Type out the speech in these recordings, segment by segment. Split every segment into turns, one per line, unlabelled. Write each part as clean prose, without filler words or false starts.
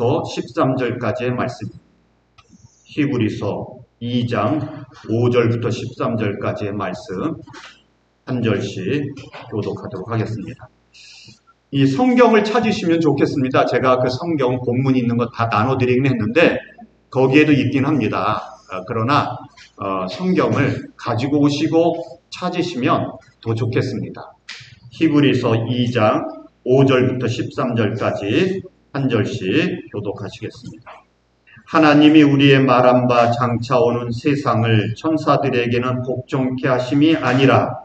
5절부터 13절까지의 말씀입니다. 히브리서 2장 5절부터 13절까지의 말씀 한 절씩 교독하도록 하겠습니다. 이 성경을 찾으시면 좋겠습니다. 제가 그 성경 본문 있는 거 다 나눠드리긴 했는데 거기에도 있긴 합니다. 그러나 성경을 가지고 오시고 찾으시면 더 좋겠습니다. 히브리서 2장 5절부터 13절까지 한 절씩 교독하시겠습니다. 하나님이 우리의 말한 바 장차 오는 세상을 천사들에게는 복종케 하심이 아니라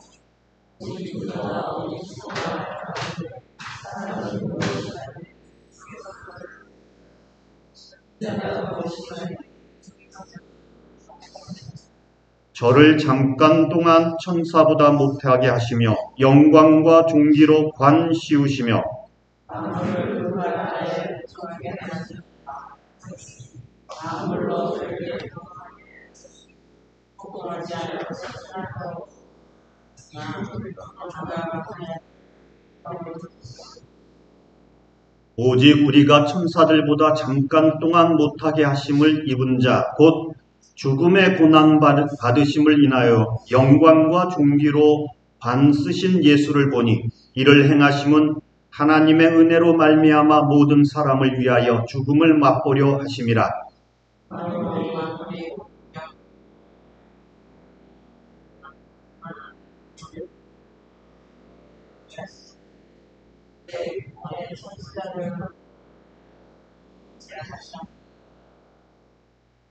저를 잠깐 동안 천사보다 못하게 하시며 영광과 존귀로 관 씌우시며 오직 우리가 천사들보다 잠깐 동안 못하게 하심을 입은 자 곧 죽음의 고난 받으심을 인하여 영광과 존귀로 관 쓰신 예수를 보니 이를 행하심은 하나님의 은혜로 말미암아 모든 사람을 위하여 죽음을 맛보려 하심이라.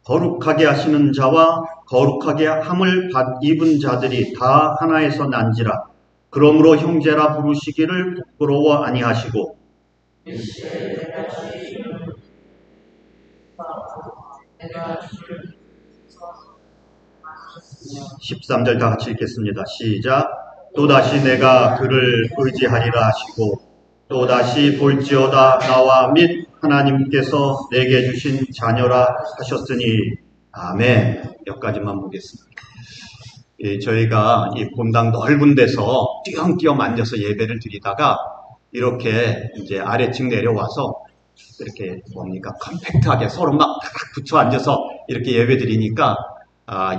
거룩하게 하시는 자와 거룩하게 함을 입은 자들이 다 하나에서 난지라. 그러므로 형제라 부르시기를 부끄러워 아니하시고 13절 다 같이 읽겠습니다. 시작. 또다시 내가 그를 의지하리라 하시고 또다시 볼지어다 나와 및 하나님께서 내게 주신 자녀라 하셨으니 아멘. 여기까지만 보겠습니다. 저희가 이 본당 넓은 데서 띄엄띄엄 앉아서 예배를 드리다가 이렇게 이제 아래층 내려와서 이렇게 뭡니까 컴팩트하게 서로 막 붙여 앉아서 이렇게 예배 드리니까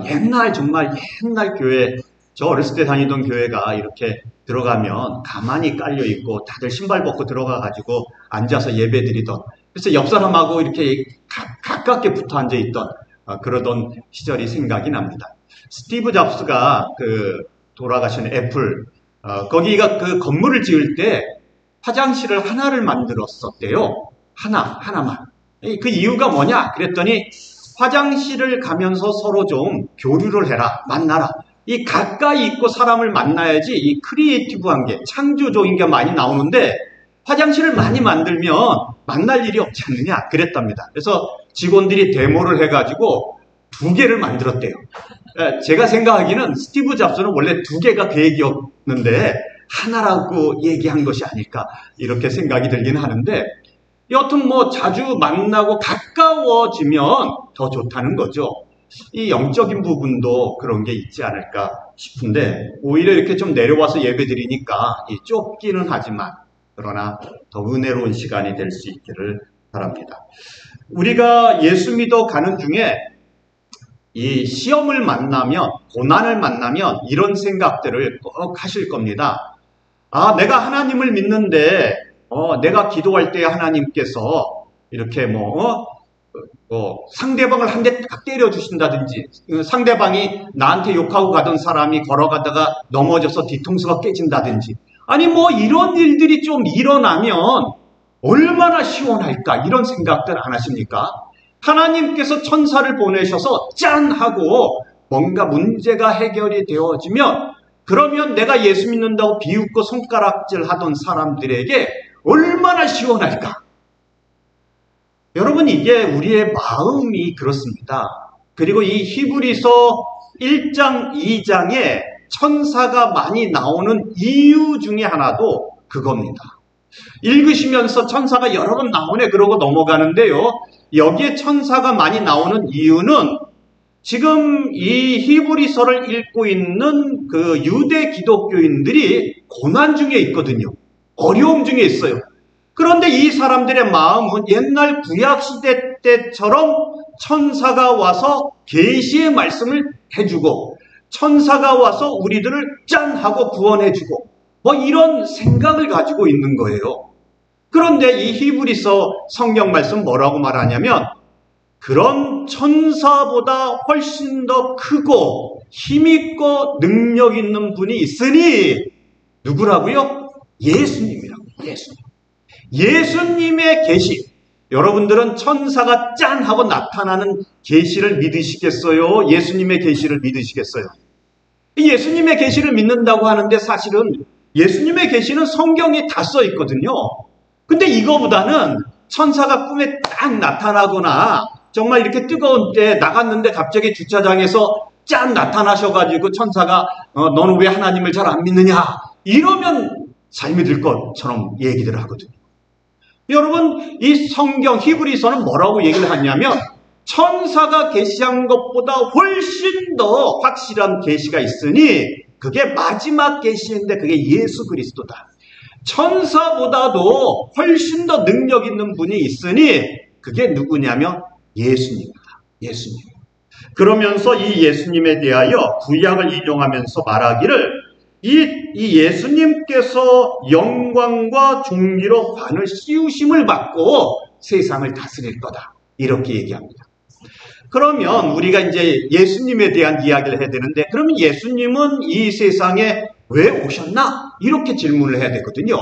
옛날 정말 옛날 교회 저 어렸을 때 다니던 교회가 이렇게 들어가면 가만히 깔려있고 다들 신발 벗고 들어가가지고 앉아서 예배 드리던 그래서 옆 사람하고 이렇게 가깝게 붙어 앉아있던 그러던 시절이 생각이 납니다. 스티브 잡스가 돌아가신 애플 거기가 그 건물을 지을 때 화장실을 하나를 만들었었대요. 하나만. 그 이유가 뭐냐 그랬더니 화장실을 가면서 서로 좀 교류를 해라. 만나라. 이 가까이 있고 사람을 만나야지 이 크리에이티브한 게 창조적인 게 많이 나오는데 화장실을 많이 만들면 만날 일이 없지 않느냐 그랬답니다. 그래서 직원들이 데모를 해가지고 2개를 만들었대요. 제가 생각하기는 스티브 잡스는 원래 2개가 계획이었는데 하나라고 얘기한 것이 아닐까 이렇게 생각이 들긴 하는데 여튼 뭐 자주 만나고 가까워지면 더 좋다는 거죠. 이 영적인 부분도 그런 게 있지 않을까 싶은데 오히려 이렇게 좀 내려와서 예배 드리니까 좁기는 하지만 그러나 더 은혜로운 시간이 될 수 있기를 바랍니다. 우리가 예수 믿어 가는 중에 이 시험을 만나면 고난을 만나면 이런 생각들을 꼭 하실 겁니다. 내가 하나님을 믿는데 내가 기도할 때 하나님께서 이렇게 상대방을 한 대 딱 때려주신다든지 상대방이 나한테 욕하고 가던 사람이 걸어가다가 넘어져서 뒤통수가 깨진다든지 아니 이런 일들이 좀 일어나면 얼마나 시원할까 이런 생각들 안 하십니까? 하나님께서 천사를 보내셔서 짠 하고 뭔가 문제가 해결이 되어지면 그러면 내가 예수 믿는다고 비웃고 손가락질 하던 사람들에게 얼마나 시원할까? 여러분 이게 우리의 마음이 그렇습니다. 그리고 이 히브리서 1장 2장에 천사가 많이 나오는 이유 중에 하나도 그겁니다. 읽으시면서 천사가 여러 번 나오네 그러고 넘어가는데요. 여기에 천사가 많이 나오는 이유는 지금 이 히브리서를 읽고 있는 유대 기독교인들이 고난 중에 있거든요. 어려움 중에 있어요. 그런데 이 사람들의 마음은 옛날 구약시대 때처럼 천사가 와서 계시의 말씀을 해주고 천사가 와서 우리들을 짠 하고 구원해주고 뭐 이런 생각을 가지고 있는 거예요. 그런데 이 히브리서 성경 말씀 뭐라고 말하냐면 그런 천사보다 훨씬 더 크고 힘있고 능력 있는 분이 있으니 누구라고요? 예수님이라고. 예수님의 계시. 여러분들은 천사가 짠 하고 나타나는 계시를 믿으시겠어요? 예수님의 계시를 믿으시겠어요? 예수님의 계시를 믿는다고 하는데 사실은 예수님의 계시는 성경에 다 써 있거든요. 근데 이거보다는 천사가 꿈에 딱 나타나거나 정말 이렇게 뜨거운 때 나갔는데 갑자기 주차장에서 짠 나타나셔가지고 천사가 너는 왜 하나님을 잘 안 믿느냐 이러면 잘 믿을 것처럼 얘기를 하거든요. 여러분 이 성경 히브리서는 뭐라고 얘기를 하냐면 천사가 계시한 것보다 훨씬 더 확실한 계시가 있으니 그게 마지막 계시인데 그게 예수 그리스도다. 천사보다도 훨씬 더 능력 있는 분이 있으니 그게 누구냐면 예수님입니다. 예수님. 그러면서 이 예수님에 대하여 구약을 인용하면서 말하기를 이 예수님께서 영광과 존귀로 관을 씌우심을 받고 세상을 다스릴 거다. 이렇게 얘기합니다. 그러면 우리가 이제 예수님에 대한 이야기를 해야 되는데 그러면 예수님은 이 세상에 왜 오셨나? 이렇게 질문을 해야 되거든요.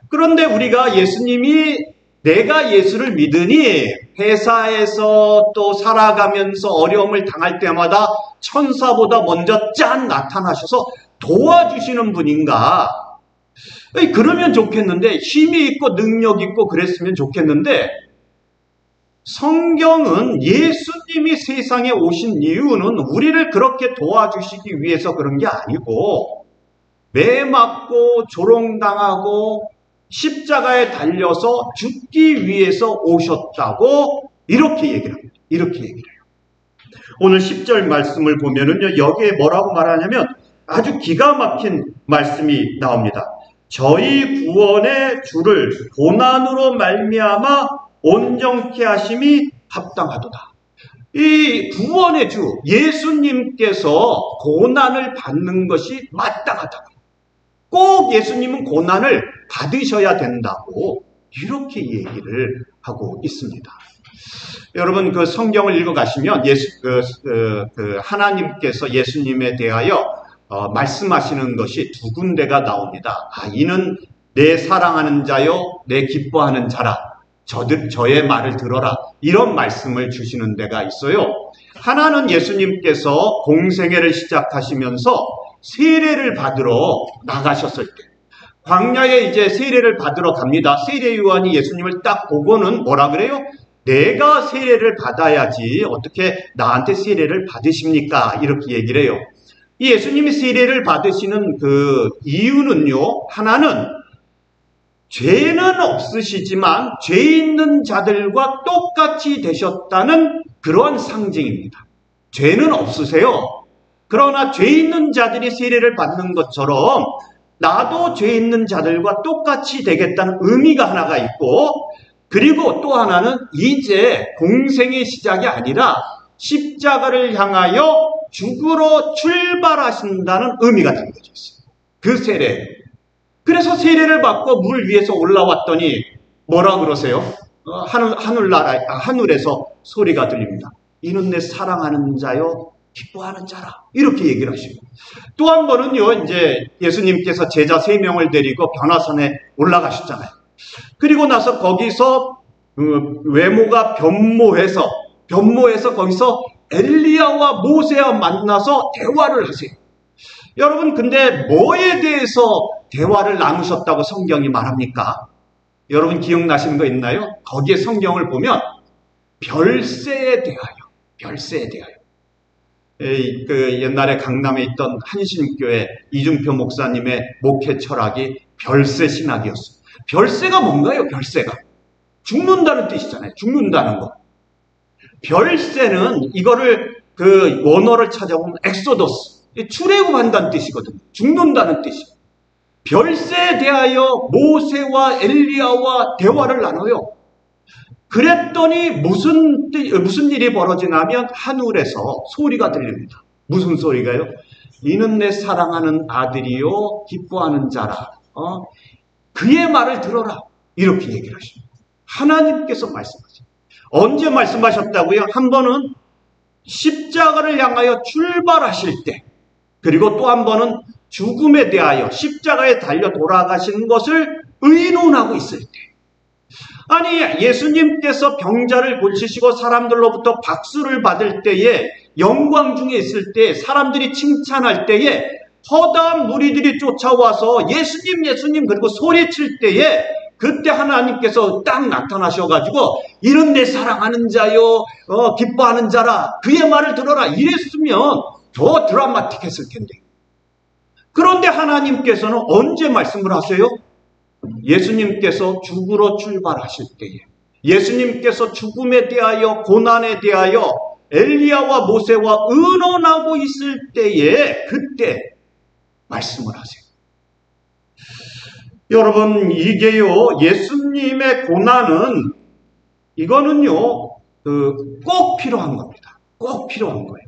그런데 우리가 예수님이 내가 예수를 믿으니 회사에서 또 살아가면서 어려움을 당할 때마다 천사보다 먼저 짠 나타나셔서 도와주시는 분인가? 그러면 좋겠는데 힘이 있고 능력 있고 그랬으면 좋겠는데 성경은 예수님이 세상에 오신 이유는 우리를 그렇게 도와주시기 위해서 그런 게 아니고 매 맞고 조롱당하고 십자가에 달려서 죽기 위해서 오셨다고 이렇게 얘기를 합니다. 이렇게 얘기를 해요. 오늘 10절 말씀을 보면은요, 여기에 뭐라고 말하냐면 아주 기가 막힌 말씀이 나옵니다. 저희 구원의 주를 고난으로 말미암아 온전케 하심이 합당하도다. 이 구원의 주 예수님께서 고난을 받는 것이 마땅하다. 꼭 예수님은 고난을 받으셔야 된다고 이렇게 얘기를 하고 있습니다. 여러분 그 성경을 읽어가시면 하나님께서 예수님에 대하여 말씀하시는 것이 두 군데가 나옵니다. 이는 내 사랑하는 자요 내 기뻐하는 자라. 저의 말을 들어라. 이런 말씀을 주시는 데가 있어요. 하나는 예수님께서 공생애를 시작하시면서 세례를 받으러 나가셨을 때 광야에 이제 세례를 받으러 갑니다. 세례 요한이 예수님을 딱 보고는 뭐라 그래요? 내가 세례를 받아야지 어떻게 나한테 세례를 받으십니까? 이렇게 얘기를 해요. 이 예수님이 세례를 받으시는 그 이유는요. 하나는 죄는 없으시지만 죄 있는 자들과 똑같이 되셨다는 그러한 상징입니다. 죄는 없으세요. 그러나 죄 있는 자들이 세례를 받는 것처럼 나도 죄 있는 자들과 똑같이 되겠다는 의미가 하나가 있고 그리고 또 하나는 이제 공생의 시작이 아니라 십자가를 향하여 죽으러 출발하신다는 의미가 담겨져 있어요. 그 세례. 그래서 세례를 받고 물 위에서 올라왔더니 뭐라 그러세요? 하늘에서 소리가 들립니다. 이는 내 사랑하는 자요 기뻐하는 자라. 이렇게 얘기를 하시고 또 한 번은요. 이제 예수님께서 제자 3명을 데리고 변화산에 올라가셨잖아요. 그리고 나서 거기서 외모가 변모해서 거기서 엘리야와 모세와 만나서 대화를 하세요. 여러분 근데 뭐에 대해서 대화를 나누셨다고 성경이 말합니까? 여러분 기억나시는 거 있나요? 거기에 성경을 보면 별세에 대하여 그 옛날에 강남에 있던 한신교회 이중표 목사님의 목회 철학이 별세 신학이었어요. 별세가 뭔가요? 별세가 죽는다는 뜻이잖아요. 죽는다는 거. 별세는 이거를 그 원어를 찾아보면 엑소더스 출애굽한다는 뜻이거든요. 죽는다는 뜻이에요.
별세에 대하여 모세와 엘리야와 대화를 나눠요. 그랬더니 무슨 일이 벌어지냐면 하늘에서 소리가 들립니다. 무슨 소리가요? 이는 내 사랑하는 아들이요 기뻐하는 자라. 그의 말을 들어라. 이렇게 얘기를 하십니다. 하나님께서 말씀하세요. 언제 말씀하셨다고요? 한 번은 십자가를 향하여 출발하실 때, 그리고 또 한 번은 죽음에 대하여 십자가에 달려 돌아가신 것을 의논하고 있을 때, 아니 예수님께서 병자를 고치시고 사람들로부터 박수를 받을 때에, 영광 중에 있을 때, 사람들이 칭찬할 때에 허다한 무리들이 쫓아와서 예수님 예수님 그리고 소리칠 때에, 그때 하나님께서 딱 나타나셔가지고 이런 내 사랑하는 자요 기뻐하는 자라 그의 말을 들어라 이랬으면 더 드라마틱했을 텐데, 그런데 하나님께서는 언제 말씀을 하세요? 예수님께서 죽으러 출발하실 때에, 예수님께서 죽음에 대하여 고난에 대하여 엘리야와 모세와 의논하고 있을 때에 그때 말씀을 하세요. 여러분, 이게요, 예수님의 고난은 이거는요 꼭 필요한 겁니다. 꼭 필요한 거예요.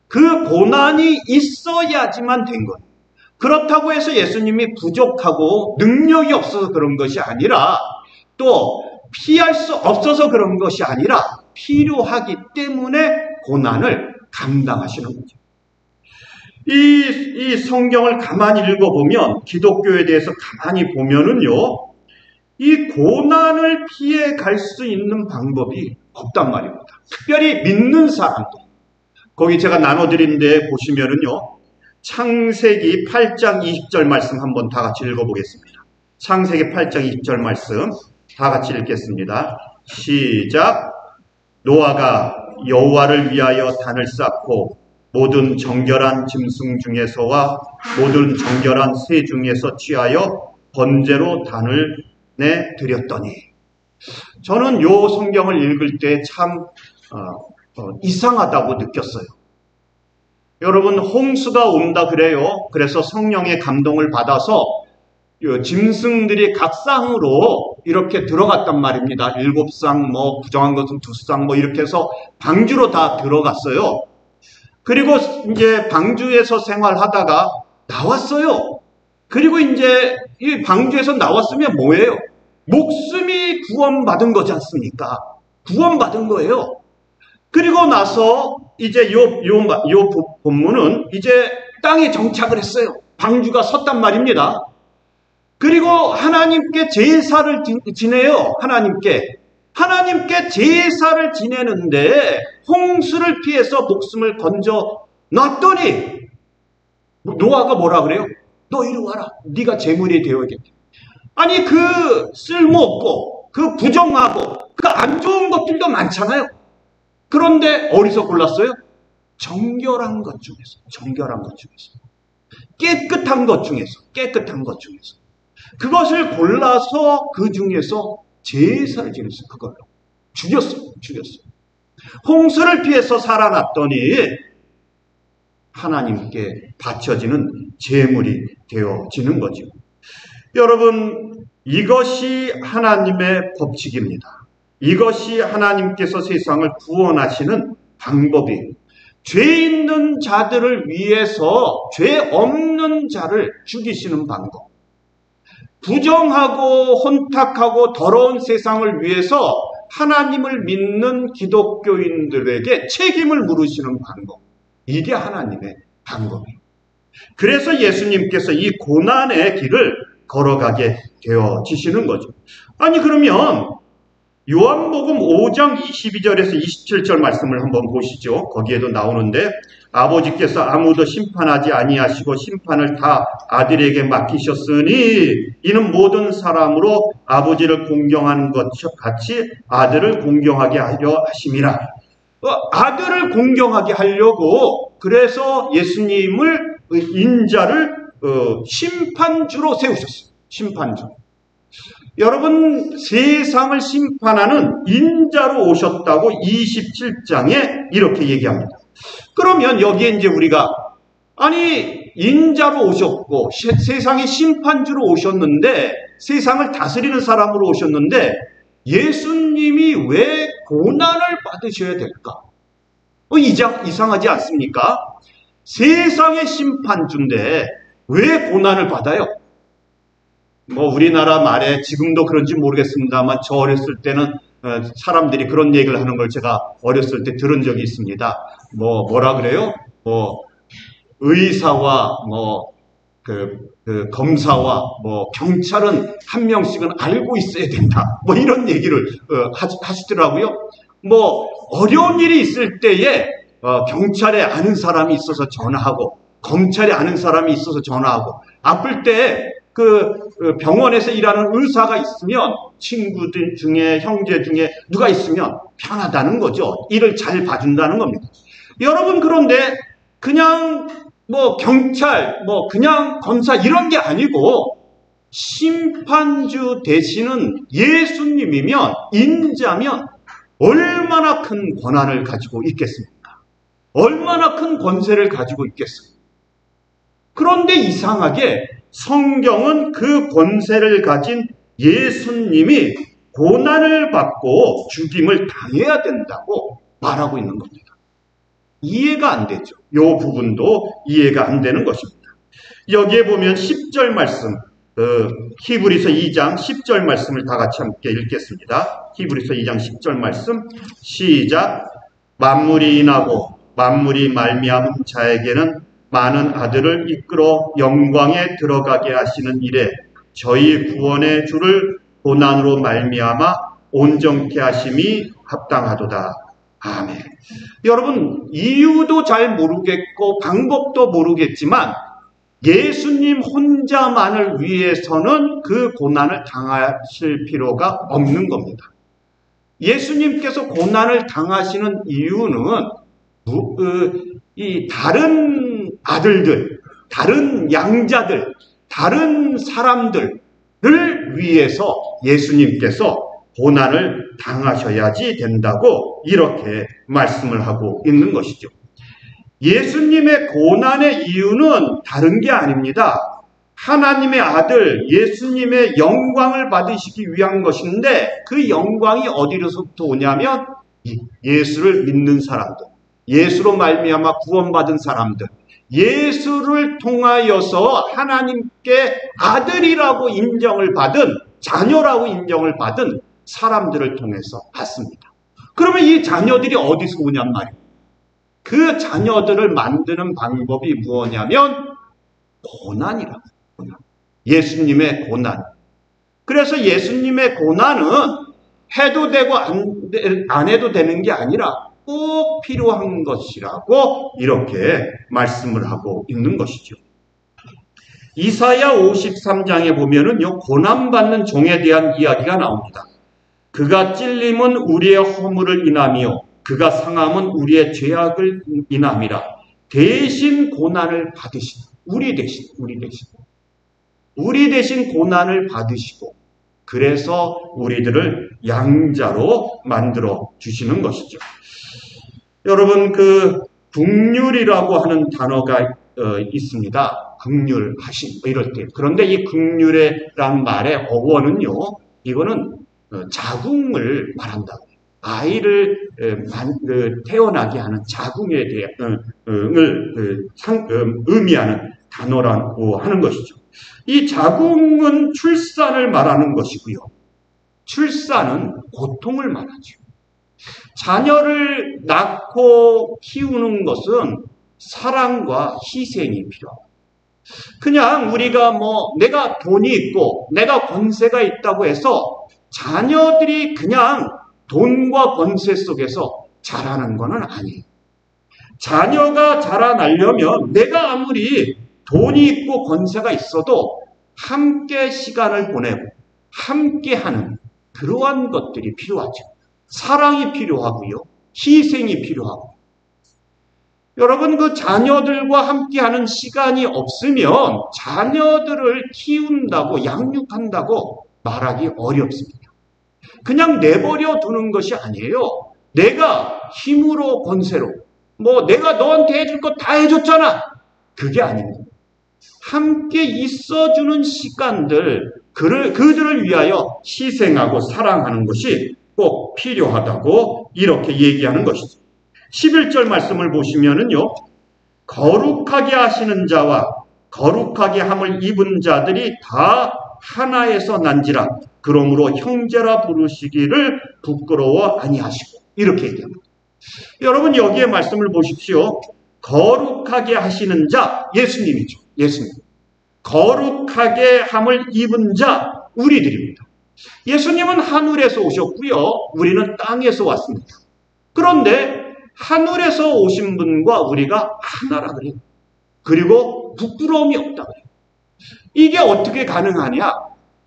그 고난이 있어야지만 된 거예요. 그렇다고 해서 예수님이 부족하고 능력이 없어서 그런 것이 아니라, 또 피할 수 없어서 그런 것이 아니라 필요하기 때문에 고난을 감당하시는 거죠. 이 성경을 가만히 읽어보면, 기독교에 대해서 가만히 보면은요, 이 고난을 피해 갈 수 있는 방법이 없단 말입니다. 특별히 믿는 사람들, 거기 제가 나눠드린 데 보시면은요, 창세기 8장 20절 말씀 한번 다 같이 읽어보겠습니다. 창세기 8장 20절 말씀 다 같이 읽겠습니다. 시작. 노아가 여호와를 위하여 단을 쌓고 모든 정결한 짐승 중에서와 모든 정결한 새 중에서 취하여 번제로 단을 내드렸더니, 저는 이 성경을 읽을 때 참 이상하다고 느꼈어요. 여러분, 홍수가 온다 그래요. 그래서 성령의 감동을 받아서 짐승들이 각 쌍으로 이렇게 들어갔단 말입니다. 7쌍, 부정한 것은 2쌍, 이렇게 해서 방주로 다 들어갔어요. 그리고 이제 방주에서 생활하다가 나왔어요. 그리고 이제 이 방주에서 나왔으면 뭐예요? 목숨이 구원받은 거지 않습니까? 구원받은 거예요. 그리고 나서 이제 요 본문은 이제 땅에 정착을 했어요. 방주가 섰단 말입니다. 그리고 하나님께 제사를 지내요. 하나님께 제사를 지내는데 홍수를 피해서 목숨을 건져 놨더니 노아가 뭐라 그래요? 너 이리 와라. 네가 제물이 되어야겠다. 아니, 그 쓸모없고 그 부정하고 그 안 좋은 것들도 많잖아요. 그런데 어디서 골랐어요? 정결한 것 중에서, 깨끗한 것 중에서 그것을 골라서 그 중에서 제사를 지냈어요. 그걸로 죽였어요. 홍수를 피해서 살아났더니 하나님께 바쳐지는 제물이 되어지는 거죠. 여러분, 이것이 하나님의 법칙입니다. 이것이 하나님께서 세상을 구원하시는 방법이에요. 죄 있는 자들을 위해서 죄 없는 자를 죽이시는 방법. 부정하고 혼탁하고 더러운 세상을 위해서 하나님을 믿는 기독교인들에게 책임을 물으시는 방법. 이게 하나님의 방법이에요. 그래서 예수님께서 이 고난의 길을 걸어가게 되어지시는 거죠. 아니, 그러면 요한복음 5장 22절에서 27절 말씀을 한번 보시죠. 거기에도 나오는데, 아버지께서 아무도 심판하지 아니하시고 심판을 다 아들에게 맡기셨으니 이는 모든 사람으로 아버지를 공경하는 것 같이 아들을 공경하게 하려 하심이라. 아들을 공경하게 하려고 그래서 예수님을 인자를 심판주로 세우셨어요. 심판주. 여러분, 세상을 심판하는 인자로 오셨다고 27장에 이렇게 얘기합니다. 그러면 여기에 이제 우리가, 아니, 인자로 오셨고 세상의 심판주로 오셨는데, 세상을 다스리는 사람으로 오셨는데, 예수님이 왜 고난을 받으셔야 될까? 이상하지 않습니까? 세상의 심판주인데 왜 고난을 받아요? 우리나라 말에 지금도 그런지 모르겠습니다만, 저 어렸을 때는 사람들이 그런 얘기를 하는 걸 제가 어렸을 때 들은 적이 있습니다. 뭐라 그래요? 의사와 검사와 경찰은 한 명씩은 알고 있어야 된다. 이런 얘기를 하시더라고요. 어려운 일이 있을 때에 경찰에 아는 사람이 있어서 전화하고, 검찰에 아는 사람이 있어서 전화하고, 아플 때 병원에서 일하는 의사가 있으면, 친구들 중에 형제 중에 누가 있으면 편하다는 거죠. 일을 잘 봐준다는 겁니다. 여러분, 그런데 그냥 경찰, 그냥 검사 이런 게 아니고, 심판주 되시는 예수님이면, 인자면 얼마나 큰 권한을 가지고 있겠습니까? 얼마나 큰 권세를 가지고 있겠습니까? 그런데 이상하게 성경은 그 권세를 가진 예수님이 고난을 받고 죽임을 당해야 된다고 말하고 있는 겁니다. 이해가 안 되죠. 이 부분도 이해가 안 되는 것입니다. 여기에 보면 10절 말씀, 히브리서 2장 10절 말씀을 다 같이 함께 읽겠습니다. 히브리서 2장 10절 말씀, 시작. 만물이 인하고 만물이 말미암은 자에게는 많은 아들을 이끌어 영광에 들어가게 하시는 일에 저희 구원의 주를 고난으로 말미암아 온전케 하심이 합당하도다. 아멘. 여러분, 이유도 잘 모르겠고 방법도 모르겠지만 예수님 혼자만을 위해서는 그 고난을 당하실 필요가 없는 겁니다. 예수님께서 고난을 당하시는 이유는 이 다른 아들들, 다른 양자들, 다른 사람들을 위해서 예수님께서 고난을 당하셔야지 된다고 이렇게 말씀을 하고 있는 것이죠. 예수님의 고난의 이유는 다른 게 아닙니다. 하나님의 아들 예수님의 영광을 받으시기 위한 것인데, 그 영광이 어디로부터 오냐면 예수를 믿는 사람들, 예수로 말미암아 구원받은 사람들, 예수를 통하여서 하나님께 아들이라고 인정을 받은, 자녀라고 인정을 받은 사람들을 통해서 받습니다. 그러면 이 자녀들이 어디서 오냔 말이에요. 그 자녀들을 만드는 방법이 무엇이냐면 고난이라고. 예수님의 고난. 그래서 예수님의 고난은 해도 되고 안 해도 되는 게 아니라 꼭 필요한 것이라고 이렇게 말씀을 하고 있는 것이죠. 이사야 53장에 보면은요, 고난받는 종에 대한 이야기가 나옵니다. 그가 찔림은 우리의 허물을 인하며 그가 상함은 우리의 죄악을 인함이라. 대신 고난을 받으시고, 우리 대신 고난을 받으시고, 그래서 우리들을 양자로 만들어 주시는 것이죠. 여러분, 긍휼이라고 하는 단어가 있습니다. 긍휼하심 이럴 때. 그런데 이 긍휼이라는 말의 어원은요, 이거는 자궁을 말한다. 아이를 태어나게 하는 자궁에 대한 의미하는 단어라고 하는 것이죠. 이 자궁은 출산을 말하는 것이고요. 출산은 고통을 말하죠. 자녀를 낳고 키우는 것은 사랑과 희생이 필요합니다. 그냥 우리가 내가 돈이 있고 내가 권세가 있다고 해서 자녀들이 그냥 돈과 권세 속에서 자라는 것은 아니에요. 자녀가 자라나려면 내가 아무리 돈이 있고 권세가 있어도 함께 시간을 보내고 함께하는 그러한 것들이 필요하죠. 사랑이 필요하고요. 희생이 필요하고. 여러분, 그 자녀들과 함께하는 시간이 없으면 자녀들을 키운다고, 양육한다고 말하기 어렵습니다. 그냥 내버려 두는 것이 아니에요. 내가 힘으로 권세로, 내가 너한테 해줄 거 다 해줬잖아. 그게 아닙니다. 함께 있어주는 시간들, 그들을 위하여 희생하고 사랑하는 것이 꼭 필요하다고 이렇게 얘기하는 것이죠. 11절 말씀을 보시면은요, 거룩하게 하시는 자와 거룩하게 함을 입은 자들이 다 하나에서 난지라 그러므로 형제라 부르시기를 부끄러워 아니하시고 이렇게 얘기합니다. 여러분 여기에 말씀을 보십시오. 거룩하게 하시는 자 예수님이죠. 예수님. 거룩하게 함을 입은 자 우리들입니다. 예수님은 하늘에서 오셨고요. 우리는 땅에서 왔습니다. 그런데 하늘에서 오신 분과 우리가 하나라 그래요. 그리고 부끄러움이 없다 그래요. 이게 어떻게 가능하냐?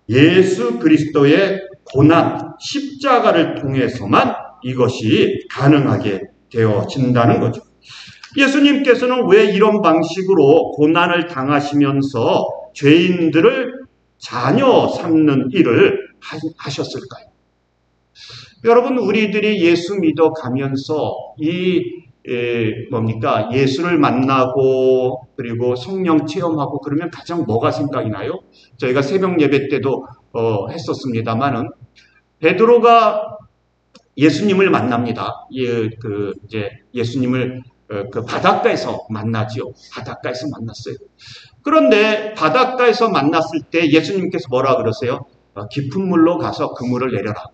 예수 그리스도의 고난, 십자가를 통해서만 이것이 가능하게 되어진다는 거죠. 예수님께서는 왜 이런 방식으로 고난을 당하시면서 죄인들을 자녀 삼는 일을 하셨을까요? 여러분 우리들이 예수 믿어 가면서 예수를 만나고 그리고 성령 체험하고 그러면 가장 뭐가 생각이 나요? 저희가 새벽 예배 때도 했었습니다만은 베드로가 예수님을 만납니다. 예수님을 그 바닷가에서 만나지요. 바닷가에서 만났어요. 그런데 바닷가에서 만났을 때 예수님께서 뭐라 그러세요? 깊은 물로 가서 그물을 내려라.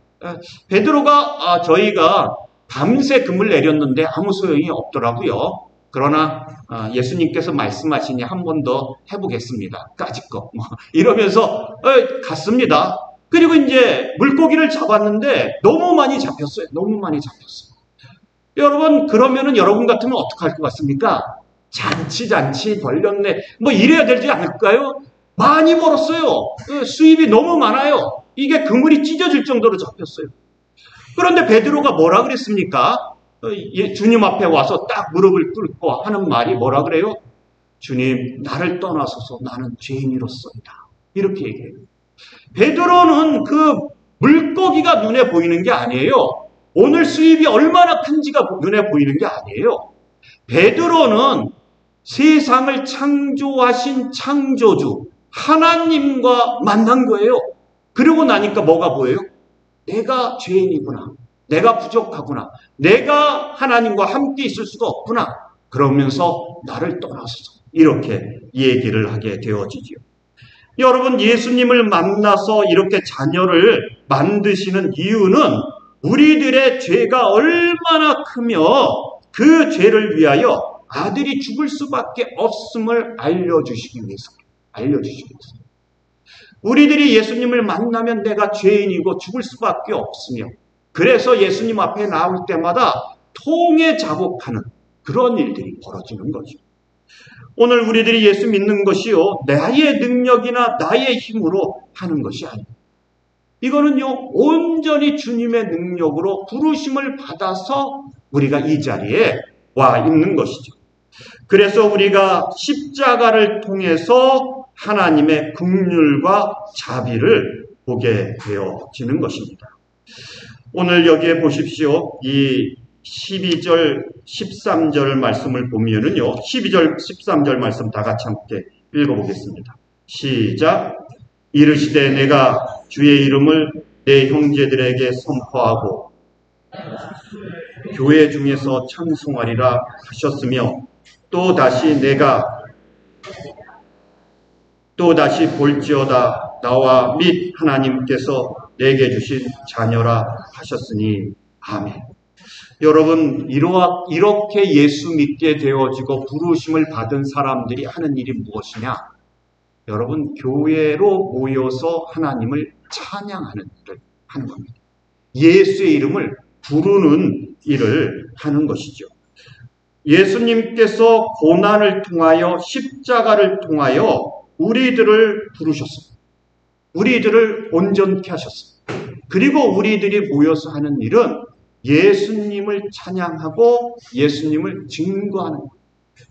베드로가 저희가 밤새 그물 내렸는데 아무 소용이 없더라고요. 그러나 예수님께서 말씀하시니 한 번 더 해보겠습니다. 까짓거 이러면서 갔습니다. 그리고 이제 물고기를 잡았는데 너무 많이 잡혔어요. 너무 많이 잡혔어요. 여러분 그러면은 여러분 같으면 어떻게 할 것 같습니까? 잔치 벌렸네 이래야 되지 않을까요? 많이 벌었어요. 수입이 너무 많아요. 이게 그물이 찢어질 정도로 잡혔어요. 그런데 베드로가 뭐라 그랬습니까? 주님 앞에 와서 딱 무릎을 꿇고 하는 말이 뭐라 그래요? 주님 나를 떠나소서 나는 죄인이로소이다. 이렇게 얘기해요. 베드로는 그 물고기가 눈에 보이는 게 아니에요. 오늘 수입이 얼마나 큰지가 눈에 보이는 게 아니에요. 베드로는 세상을 창조하신 창조주 하나님과 만난 거예요. 그러고 나니까 뭐가 보여요? 내가 죄인이구나. 내가 부족하구나. 내가 하나님과 함께 있을 수가 없구나. 그러면서 나를 떠나소서. 이렇게 얘기를 하게 되어지죠. 여러분 예수님을 만나서 이렇게 자녀를 만드시는 이유는 우리들의 죄가 얼마나 크며 그 죄를 위하여 아들이 죽을 수밖에 없음을 알려주시기 위해서. 우리들이 예수님을 만나면 내가 죄인이고 죽을 수밖에 없으며 그래서 예수님 앞에 나올 때마다 통에 자복하는 그런 일들이 벌어지는 거죠. 오늘 우리들이 예수 믿는 것이요 나의 능력이나 나의 힘으로 하는 것이 아닙니다. 이거는요 온전히 주님의 능력으로 부르심을 받아서 우리가 이 자리에 와 있는 것이죠. 그래서 우리가 십자가를 통해서 하나님의 긍휼과 자비를 보게 되어지는 것입니다. 오늘 여기에 보십시오. 이 12절, 13절 말씀을 보면은요. 12절, 13절 말씀 다 같이 함께 읽어보겠습니다. 시작. 이르시되 내가 주의 이름을 내 형제들에게 선포하고 교회 중에서 찬송하리라 하셨으며 또 다시 볼지어다 나와 및 하나님께서 내게 주신 자녀라 하셨으니 아멘. 여러분 이렇게 예수 믿게 되어지고 부르심을 받은 사람들이 하는 일이 무엇이냐? 여러분 교회로 모여서 하나님을 찬양하는 일을 하는 겁니다. 예수의 이름을 부르는 일을 하는 것이죠. 예수님께서 고난을 통하여 십자가를 통하여 우리들을 부르셨습니다. 우리들을 온전케 하셨습니다. 그리고 우리들이 모여서 하는 일은 예수님을 찬양하고 예수님을 증거하는 거예요.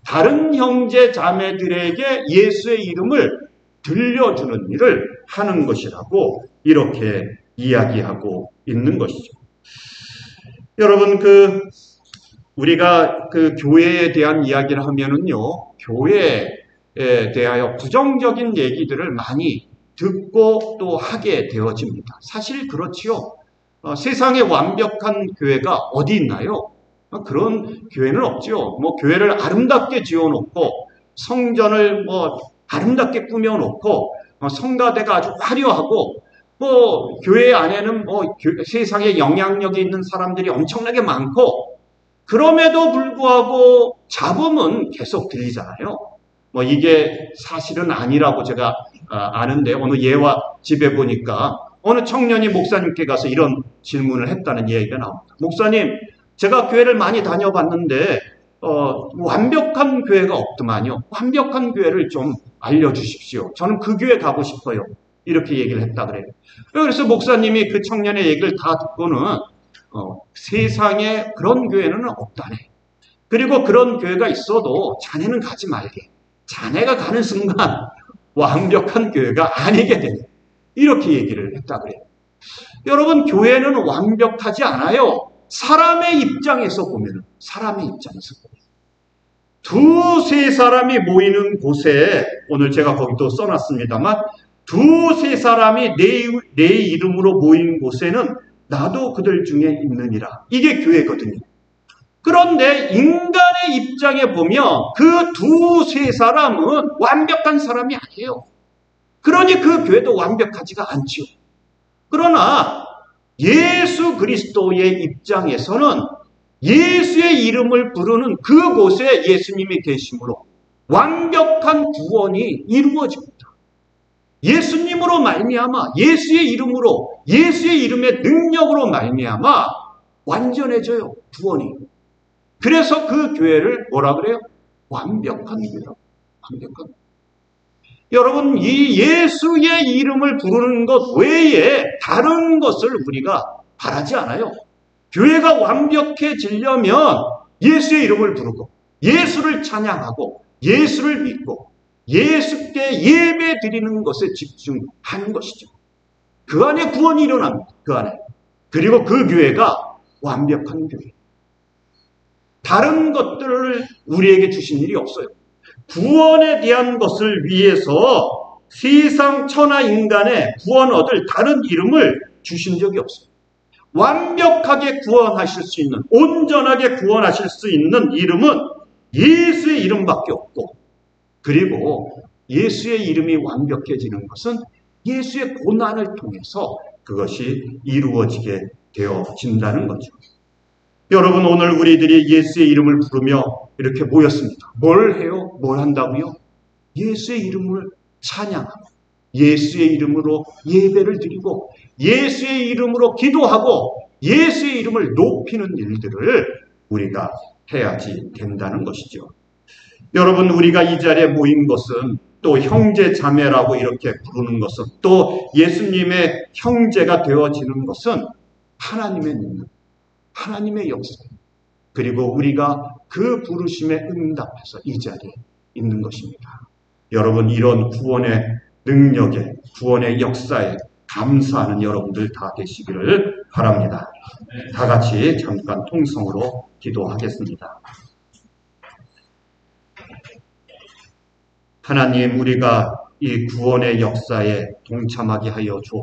다른 형제 자매들에게 예수의 이름을 들려주는 일을 하는 것이라고 이렇게 이야기하고 있는 것이죠. 여러분 우리가 그 교회에 대한 이야기를 하면은요, 교회 대하여 부정적인 얘기들을 많이 듣고 또 하게 되어집니다. 사실 그렇지요. 세상에 완벽한 교회가 어디 있나요? 그런 교회는 없죠. 뭐 교회를 아름답게 지어놓고 성전을 뭐 아름답게 꾸며놓고 성가대가 아주 화려하고 뭐 교회 안에는 뭐 세상에 영향력이 있는 사람들이 엄청나게 많고 그럼에도 불구하고 잡음은 계속 들리잖아요. 뭐 이게 사실은 아니라고 제가 아는데 어느 예화 집에 보니까 어느 청년이 목사님께 가서 이런 질문을 했다는 얘기가 나옵니다. 목사님, 제가 교회를 많이 다녀봤는데 완벽한 교회가 없더만요. 완벽한 교회를 좀 알려주십시오. 저는 그 교회 가고 싶어요. 이렇게 얘기를 했다 그래요. 그래서 목사님이 그 청년의 얘기를 다 듣고는 세상에 그런 교회는 없다네. 그리고 그런 교회가 있어도 자네는 가지 말게. 자네가 가는 순간 완벽한 교회가 아니게 되네. 이렇게 얘기를 했다 그래요. 여러분, 교회는 완벽하지 않아요. 사람의 입장에서 보면 두세 사람이 모이는 곳에 오늘 제가 거기도 써놨습니다만 두세 사람이 내 이름으로 모인 곳에는 나도 그들 중에 있느니라. 이게 교회거든요. 그런데 인간의 입장에 보면 그 두세 사람은 완벽한 사람이 아니에요. 그러니 그 교회도 완벽하지가 않죠. 그러나 예수 그리스도의 입장에서는 예수의 이름을 부르는 그곳에 예수님이 계심으로 완벽한 구원이 이루어집니다. 예수님으로 말미암아 예수의 이름으로 예수의 이름의 능력으로 말미암아 완전해져요. 구원이. 그래서 그 교회를 뭐라 그래요? 완벽한 교회라고. 완벽한. 여러분, 이 예수의 이름을 부르는 것 외에 다른 것을 우리가 바라지 않아요. 교회가 완벽해지려면 예수의 이름을 부르고 예수를 찬양하고 예수를 믿고 예수께 예배 드리는 것에 집중하는 것이죠. 그 안에 구원이 일어납니다. 그 안에. 그리고 그 교회가 완벽한 교회. 다른 것들을 우리에게 주신 일이 없어요. 구원에 대한 것을 위해서 세상 천하 인간의 구원 얻을 다른 이름을 주신 적이 없어요. 완벽하게 구원하실 수 있는, 온전하게 구원하실 수 있는 이름은 예수의 이름밖에 없고, 그리고 예수의 이름이 완벽해지는 것은 예수의 고난을 통해서 그것이 이루어지게 되어진다는 거죠. 여러분, 오늘 우리들이 예수의 이름을 부르며 이렇게 모였습니다. 뭘 해요? 뭘 한다고요? 예수의 이름을 찬양하고 예수의 이름으로 예배를 드리고 예수의 이름으로 기도하고 예수의 이름을 높이는 일들을 우리가 해야지 된다는 것이죠. 여러분, 우리가 이 자리에 모인 것은 또 형제 자매라고 이렇게 부르는 것은 또 예수님의 형제가 되어지는 것은 하나님의 능력, 하나님의 역사, 그리고 우리가 그 부르심에 응답해서 이 자리에 있는 것입니다. 여러분, 이런 구원의 능력에, 구원의 역사에 감사하는 여러분들 다 되시기를 바랍니다. 다 같이 잠깐 통성으로 기도하겠습니다. 하나님, 우리가 이 구원의 역사에 동참하게 하여 주옵소서.